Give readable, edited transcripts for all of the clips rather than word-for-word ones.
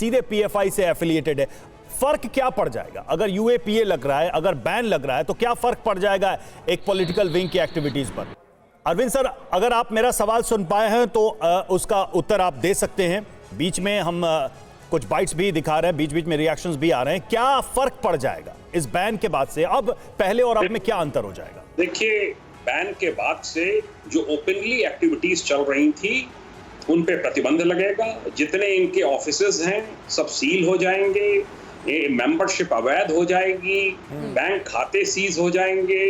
सीधे पीएफआई से एफिलिएटेड है। फर्क क्या पड़ जाएगा अगर यूएपीए लग रहा है, अगर बैन लग रहा है, तो क्या फर्क पड़ जाएगा एक पॉलिटिकल विंग की एक्टिविटीज पर? अरविंद सर, अगर आप मेरा सवाल सुन पाए हैं तो उसका उत्तर आप दे सकते हैं। बीच में हम कुछ बाइट्स भी दिखा रहे हैं, बीच बीच में रिएक्शंस भी आ रहे हैं। क्या फर्क पड़ जाएगा इस बैन के बाद से? अब पहले और अब में क्या अंतर हो जाएगा? देखिए, बैन के बाद से जो ओपनली एक्टिविटीज चल रही थी उन पे प्रतिबंध लगेगा। जितने इनके ऑफिसेज हैं सब सील हो जाएंगे, मेंबरशिप अवैध हो जाएगी, बैंक खाते सीज हो जाएंगे,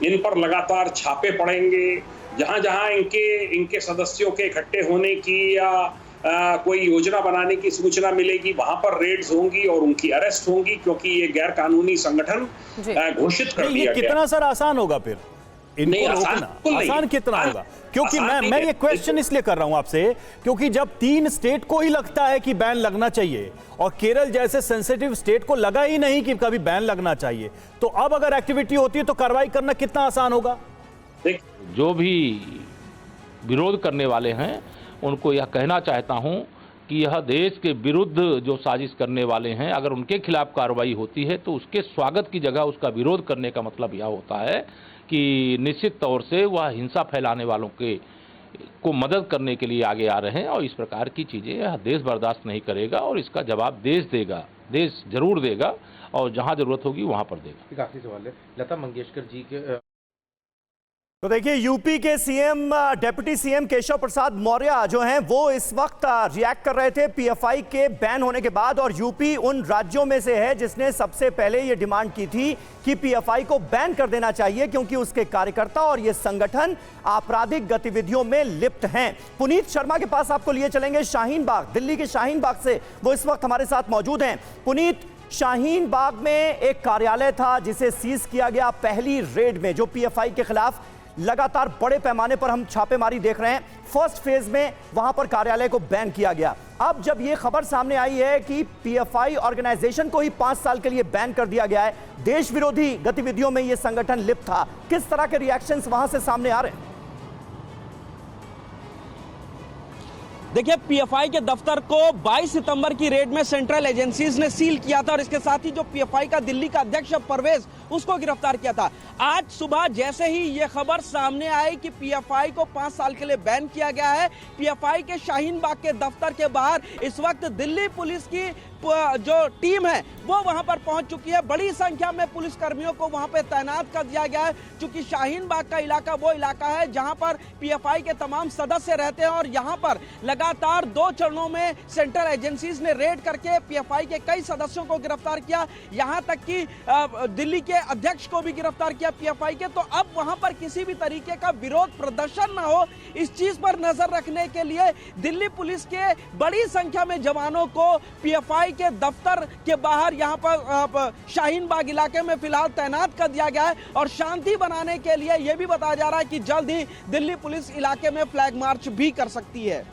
इन पर लगातार छापे पड़ेंगे। जहां जहां इनके सदस्यों के इकट्ठे होने की या कोई योजना बनाने की सूचना मिलेगी वहां पर रेड्स होंगी और उनकी अरेस्ट होंगी, क्योंकि ये गैर कानूनी संगठन घोषित कर दिया गया। कितना सर आसान होगा फिर इनको रोकना? आसान कितना होगा? क्योंकि मैं ये क्वेश्चन इसलिए कर रहा हूं आपसे क्योंकि जब 3 स्टेट को ही लगता है कि बैन लगना चाहिए और केरल जैसे सेंसिटिव स्टेट को लगा ही नहीं कि कभी बैन लगना चाहिए, तो अब अगर एक्टिविटी होती है तो कार्रवाई करना कितना आसान होगा? जो भी विरोध करने वाले हैं उनको यह कहना चाहता हूं कि यह देश के विरुद्ध जो साजिश करने वाले हैं, अगर उनके खिलाफ कार्रवाई होती है तो उसके स्वागत की जगह उसका विरोध करने का मतलब यह होता है कि निश्चित तौर से वह हिंसा फैलाने वालों को मदद करने के लिए आगे आ रहे हैं और इस प्रकार की चीज़ें यह देश बर्दाश्त नहीं करेगा और इसका जवाब देश देगा, देश जरूर देगा और जहां जरूरत होगी वहां पर देगा। एक आखिरी सवाल है लता मंगेशकर जी के। तो देखिए, यूपी के CM deputy CM Keshav Prasad Maurya जो हैं वो इस वक्त रिएक्ट कर रहे थे पीएफआई के बैन होने के बाद, और यूपी उन राज्यों में से है जिसने सबसे पहले ये डिमांड की थी कि पीएफआई को बैन कर देना चाहिए क्योंकि उसके कार्यकर्ता और ये संगठन आपराधिक गतिविधियों में लिप्त हैं। पुनीत शर्मा के पास आपको लिए चलेंगे शाहीन बाग, दिल्ली के शाहीन बाग से वो इस वक्त हमारे साथ मौजूद हैं। पुनीत, शाहीन बाग में एक कार्यालय था जिसे सीज किया गया पहली रेड में, जो पीएफआई के खिलाफ लगातार बड़े पैमाने पर हम छापेमारी देख रहे हैं। फर्स्ट फेज में वहां पर कार्यालय को बैन किया गया। अब जब यह खबर सामने आई है कि पीएफआई ऑर्गेनाइजेशन को ही 5 साल के लिए बैन कर दिया गया है, देश विरोधी गतिविधियों में यह संगठन लिप्त था, किस तरह के रिएक्शंस वहां से सामने आ रहे हैं? देखिए, पीएफआई के दफ्तर को 22 सितंबर की रेड में सेंट्रल एजेंसीज ने सील किया था और इसके साथ ही जो पीएफआई का दिल्ली का अध्यक्ष परवेज उसको गिरफ्तार किया था। आज सुबह जैसे ही ये खबर सामने आई कि पीएफआई को 5 साल के लिए बैन किया गया है, पीएफआई के शाहीन बाग के दफ्तर के बाहर इस वक्त दिल्ली पुलिस की जो टीम है वो वहां पर पहुंच चुकी है। बड़ी संख्या में पुलिस कर्मियों को वहां पर तैनात कर दिया गया है, क्योंकि शाहीन बाग का इलाका वो इलाका है जहां पर पीएफआई के तमाम सदस्य रहते हैं और यहां पर लगातार 2 चरणों में सेंट्रल एजेंसीज ने रेड करके पीएफआई के कई सदस्यों को गिरफ्तार किया, यहां तक कि दिल्ली के अध्यक्ष को भी गिरफ्तार किया पीएफआई के। तो अब वहां पर किसी भी तरीके का विरोध प्रदर्शन ना हो, इस चीज पर नजर रखने के लिए दिल्ली पुलिस के बड़ी संख्या में जवानों को पीएफआई के दफ्तर के बाहर यहां पर शाहीन बाग इलाके में फिलहाल तैनात कर दिया गया है और शांति बनाने के लिए यह भी बताया जा रहा है कि जल्द ही दिल्ली पुलिस इलाके में फ्लैग मार्च भी कर सकती है।